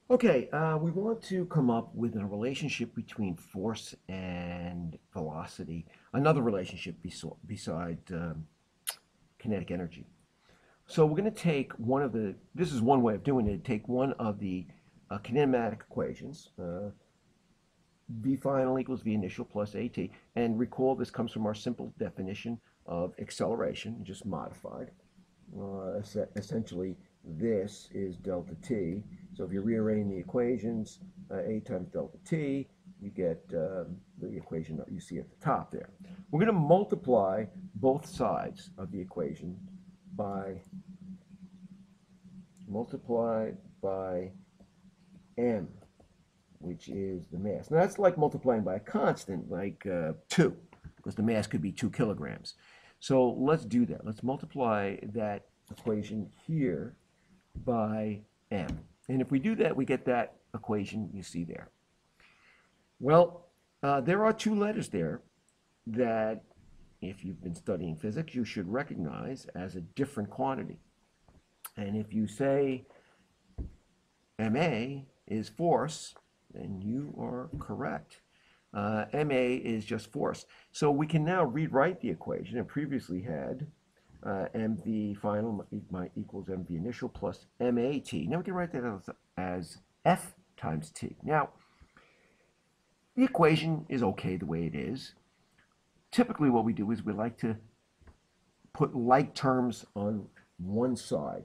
Okay, we want to come up with a relationship between force and velocity, another relationship beside kinetic energy. So we're going to take this is one way of doing it, take one of the kinematic equations, V final equals V initial plus AT, and recall this comes from our simple definition of acceleration, just modified. Essentially, this is delta t. So if you rearrange the equations, a times delta t, you get the equation that you see at the top there. We're going to multiply both sides of the equation by multiplied by m, which is the mass. Now that's like multiplying by a constant, like 2, because the mass could be 2 kilograms. So let's do that. Let's multiply that equation here by m. And if we do that, we get that equation you see there. Well, there are two letters there that, if you've been studying physics, you should recognize as a different quantity. And if you say ma is force, then you are correct. Ma is just force. So we can now rewrite the equation and previously had mv final equals mv initial plus mat. Now we can write that as F times t. Now, the equation is okay the way it is. Typically what we do is we like to put like terms on one side.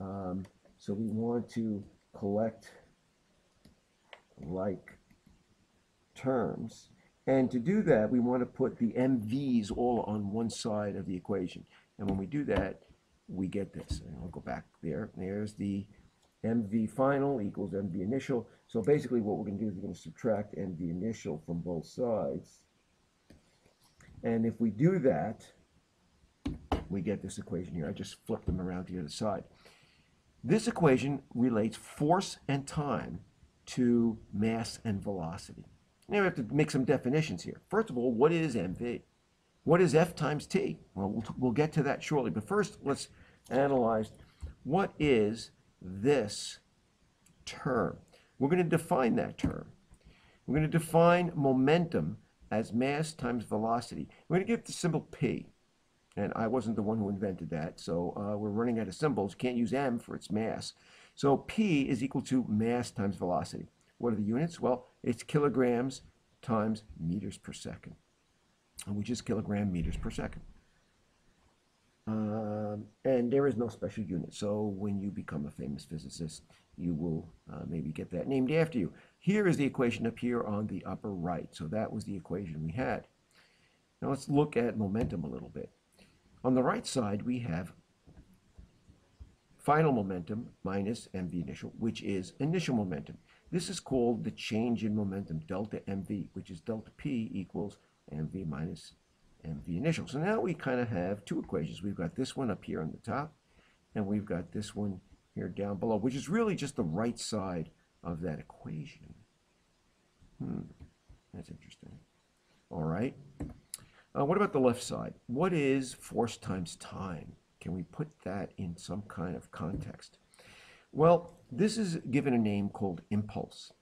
So we want to collect like terms. And to do that, we want to put the MVs all on one side of the equation. And when we do that, we get this. And I'll go back there. There's the MV final equals MV initial. So basically what we're going to do is we're going to subtract MV initial from both sides. And if we do that, we get this equation here. I just flipped them around to the other side. This equation relates force and time to mass and velocity. Now we have to make some definitions here. First of all, what is mv? What is F times t? Well, we'll get to that shortly. But first, let's analyze what is this term. We're going to define that term. We're going to define momentum as mass times velocity. We're going to give the symbol P. And I wasn't the one who invented that, so we're running out of symbols. You can't use m for its mass. So P is equal to mass times velocity. What are the units? Well, it's kilograms times meters per second, which is kilogram meters per second. And there is no special unit. So when you become a famous physicist, you will maybe get that named after you. Here is the equation up here on the upper right. So that was the equation we had. Now let's look at momentum a little bit. On the right side, we have final momentum minus mv initial, which is initial momentum. This is called the change in momentum, delta mv, which is delta p equals mv minus mv initial. So now we kind of have two equations. We've got this one up here on the top, and we've got this one here down below, which is really just the right side of that equation. That's interesting. All right. What about the left side? What is force times time? Can we put that in some kind of context? Well, this is given a name called impulse.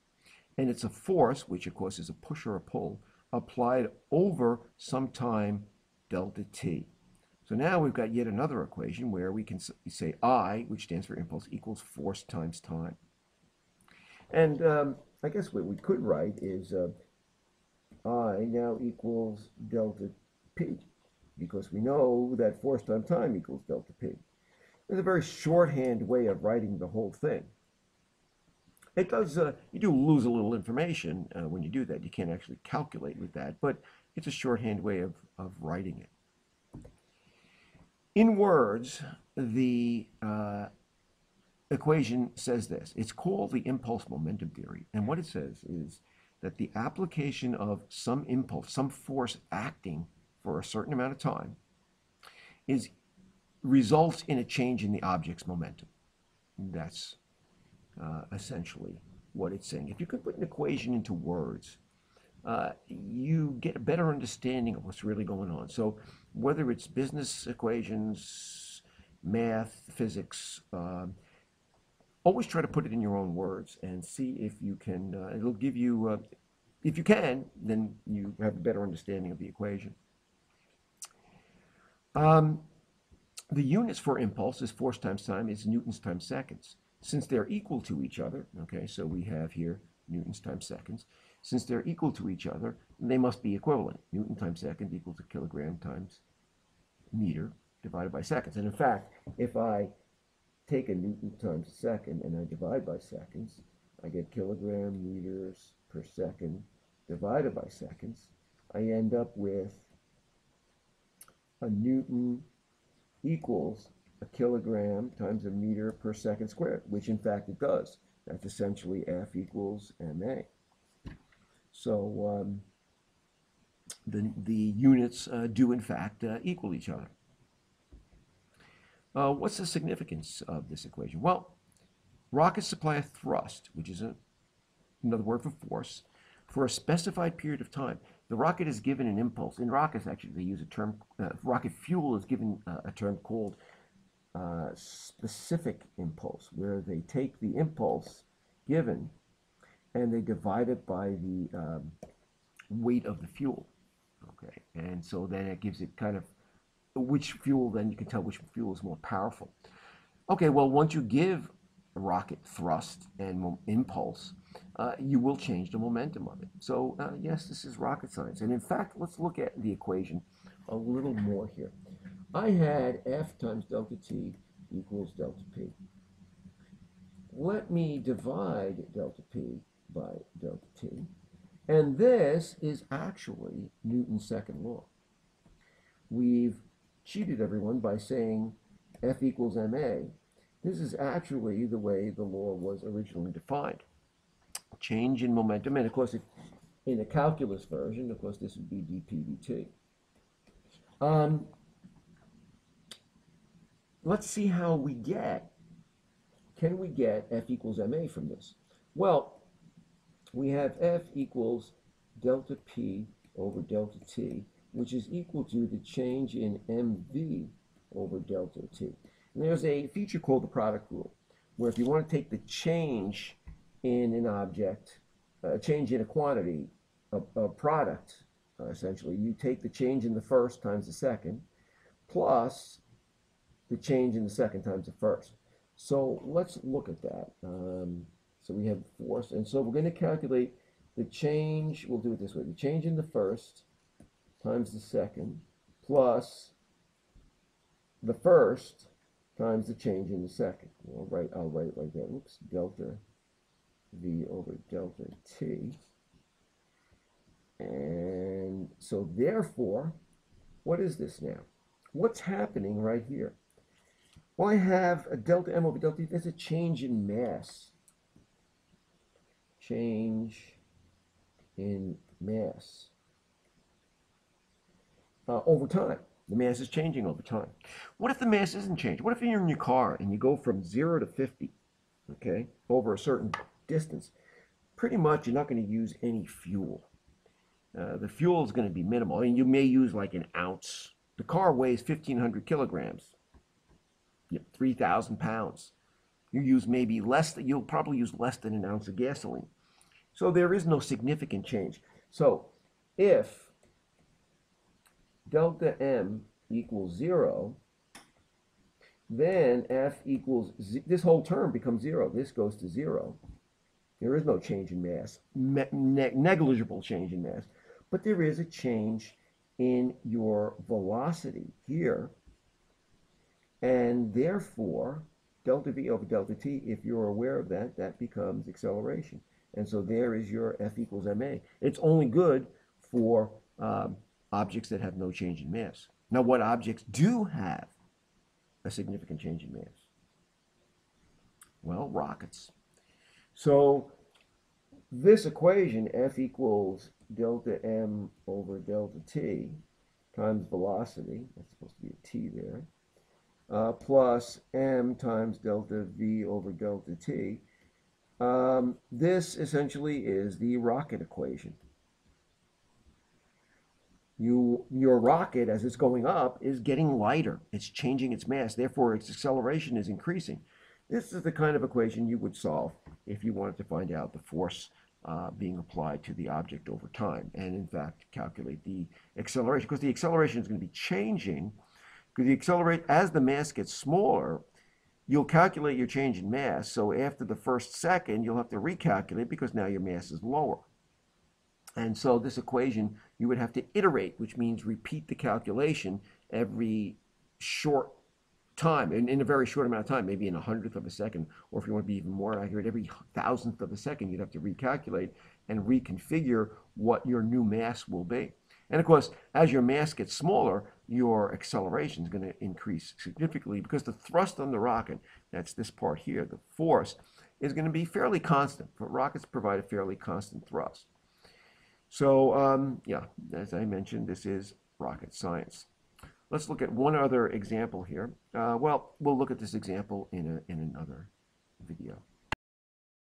And it's a force, which of course is a push or a pull, applied over some time delta t. So now we've got yet another equation where we can say I, which stands for impulse, equals force times time. And I guess what we could write is I now equals delta p, because we know that force times time equals delta p. It's a very shorthand way of writing the whole thing. It does, you do lose a little information when you do that. You can't actually calculate with that, but it's a shorthand way of writing it. In words, the equation says this. It's called the impulse momentum theory. And what it says is that the application of some impulse, some force acting for a certain amount of time, results in a change in the object's momentum. That's essentially what it's saying. If you could put an equation into words, you get a better understanding of what's really going on. So whether it's business equations, math, physics, always try to put it in your own words and see if you can, it'll give you, if you can, then you have a better understanding of the equation. Um, the units for impulse is force times time is newtons times seconds. Since they're equal to each other, okay, so we have here newtons times seconds. Since they're equal to each other, they must be equivalent. Newton times second equal to kilogram times meter divided by seconds. And in fact, if I take a newton times a second and I divide by seconds, I get kilogram meters per second divided by seconds. I end up with a newton equals a kilogram times a meter per second squared, which in fact it does. That's essentially F equals ma. So the units do in fact equal each other. What's the significance of this equation? Well, rockets supply a thrust, which is another word for force, for a specified period of time. The rocket is given an impulse. In rockets, actually, they use a term, rocket fuel is given a term called specific impulse, where they take the impulse given and they divide it by the weight of the fuel. Okay, and so then it gives it kind of which fuel, then you can tell which fuel is more powerful. Okay, well, once you give a rocket thrust and impulse, you will change the momentum of it. So yes, this is rocket science. And in fact, let's look at the equation a little more here. I had F times delta T equals delta P. Let me divide delta P by delta T. And this is actually Newton's second law. We've cheated everyone by saying F equals ma. This is actually the way the law was originally defined. Change in momentum, and of course, in the calculus version, of course, this would be dp dt. Let's see how we get, can we get F equals ma from this? Well, we have F equals delta P over delta T, which is equal to the change in mv over delta T. And there's a feature called the product rule, where if you want to take the change in an object, change in a quantity, a product, essentially, you take the change in the first times the second, plus the change in the second times the first. So let's look at that. So we have force, and so we're going to calculate the change, we'll do it this way, the change in the first times the second, plus the first times the change in the second. I'll write it like that. Oops, delta V over delta T. And so therefore, what is this now? What's happening right here? Well, I have a delta M over delta T. There's a change in mass. Change in mass over time. The mass is changing over time. What if the mass isn't changing? What if you're in your car and you go from 0 to 50, okay, over a certain distance? Pretty much you're not going to use any fuel. The fuel is going to be minimal. And you may use like an ounce. The car weighs 1,500 kilograms, 3,000 pounds. You use maybe less, you'll probably use less than an ounce of gasoline. So there is no significant change. So if delta M equals 0, then F equals, this whole term becomes 0. This goes to 0. There is no change in mass, negligible change in mass, but there is a change in your velocity here, and therefore delta V over delta T, if you're aware of that, that becomes acceleration. And so there is your F equals ma. It's only good for objects that have no change in mass. Now, what objects do have a significant change in mass? Well, rockets. So this equation, F equals delta M over delta T times velocity, that's supposed to be a T there, plus M times delta V over delta T, this essentially is the rocket equation. Your rocket, as it's going up, is getting lighter. It's changing its mass. Therefore, its acceleration is increasing. This is the kind of equation you would solve if you wanted to find out the force being applied to the object over time, and in fact calculate the acceleration, because the acceleration is going to be changing, because the accelerate as the mass gets smaller, you'll calculate your change in mass, so after the first second you'll have to recalculate because now your mass is lower. And so this equation you would have to iterate, which means repeat the calculation every short time, in a very short amount of time, maybe in 100th of a second, or if you want to be even more accurate, every 1,000th of a second, you'd have to recalculate and reconfigure what your new mass will be. And of course, as your mass gets smaller, your acceleration is going to increase significantly because the thrust on the rocket, that's this part here, the force, is going to be fairly constant. But rockets provide a fairly constant thrust. So, yeah, as I mentioned, this is rocket science. Let's look at one other example here. Well, we'll look at this example in another video.